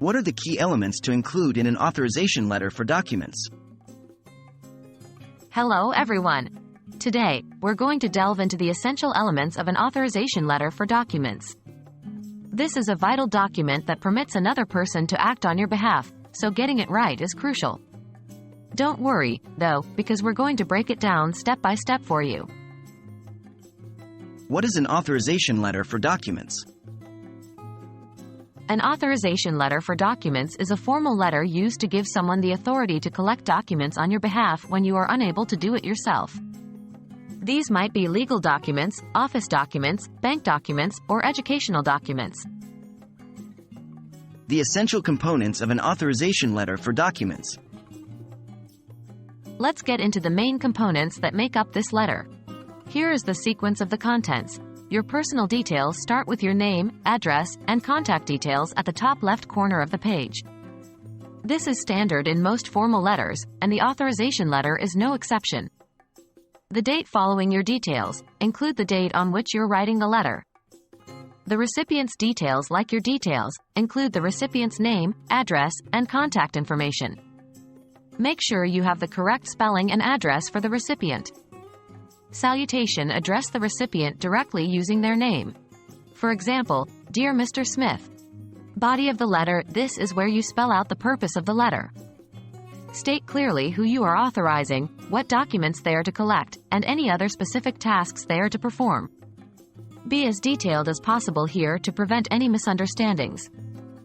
What are the key elements to include in an authorization letter for documents? Hello everyone. Today, we're going to delve into the essential elements of an authorization letter for documents. This is a vital document that permits another person to act on your behalf, so getting it right is crucial. Don't worry, though, because we're going to break it down step by step for you. What is an authorization letter for documents? An authorization letter for documents is a formal letter used to give someone the authority to collect documents on your behalf when you are unable to do it yourself. These might be legal documents, office documents, bank documents, or educational documents. The essential components of an authorization letter for documents. Let's get into the main components that make up this letter. Here is the sequence of the contents. Your personal details start with your name, address, and contact details at the top left corner of the page. This is standard in most formal letters, and the authorization letter is no exception. The date following your details include the date on which you're writing the letter. The recipient's details, like your details, include the recipient's name, address, and contact information. Make sure you have the correct spelling and address for the recipient. Salutation: address the recipient directly using their name. For example, Dear Mr. Smith. Body of the letter: this is where you spell out the purpose of the letter. State clearly who you are authorizing, what documents they are to collect, and any other specific tasks they are to perform. Be as detailed as possible here to prevent any misunderstandings.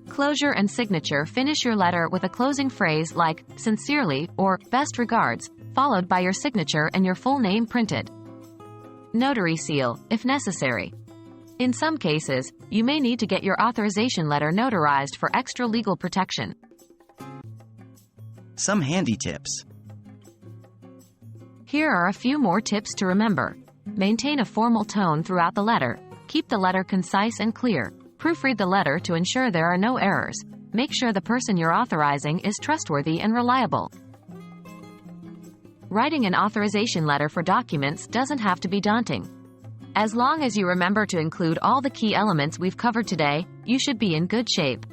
Closure and signature: finish your letter with a closing phrase like, sincerely, or, best regards, followed by your signature and your full name printed. Notary seal, if necessary. In some cases, you may need to get your authorization letter notarized for extra legal protection. Some handy tips. Here are a few more tips to remember. Maintain a formal tone throughout the letter. Keep the letter concise and clear. Proofread the letter to ensure there are no errors. Make sure the person you're authorizing is trustworthy and reliable. Writing an authorization letter for documents doesn't have to be daunting. As long as you remember to include all the key elements we've covered today, you should be in good shape.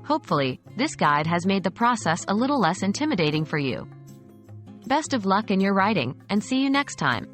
Hopefully, this guide has made the process a little less intimidating for you. Best of luck in your writing, and see you next time.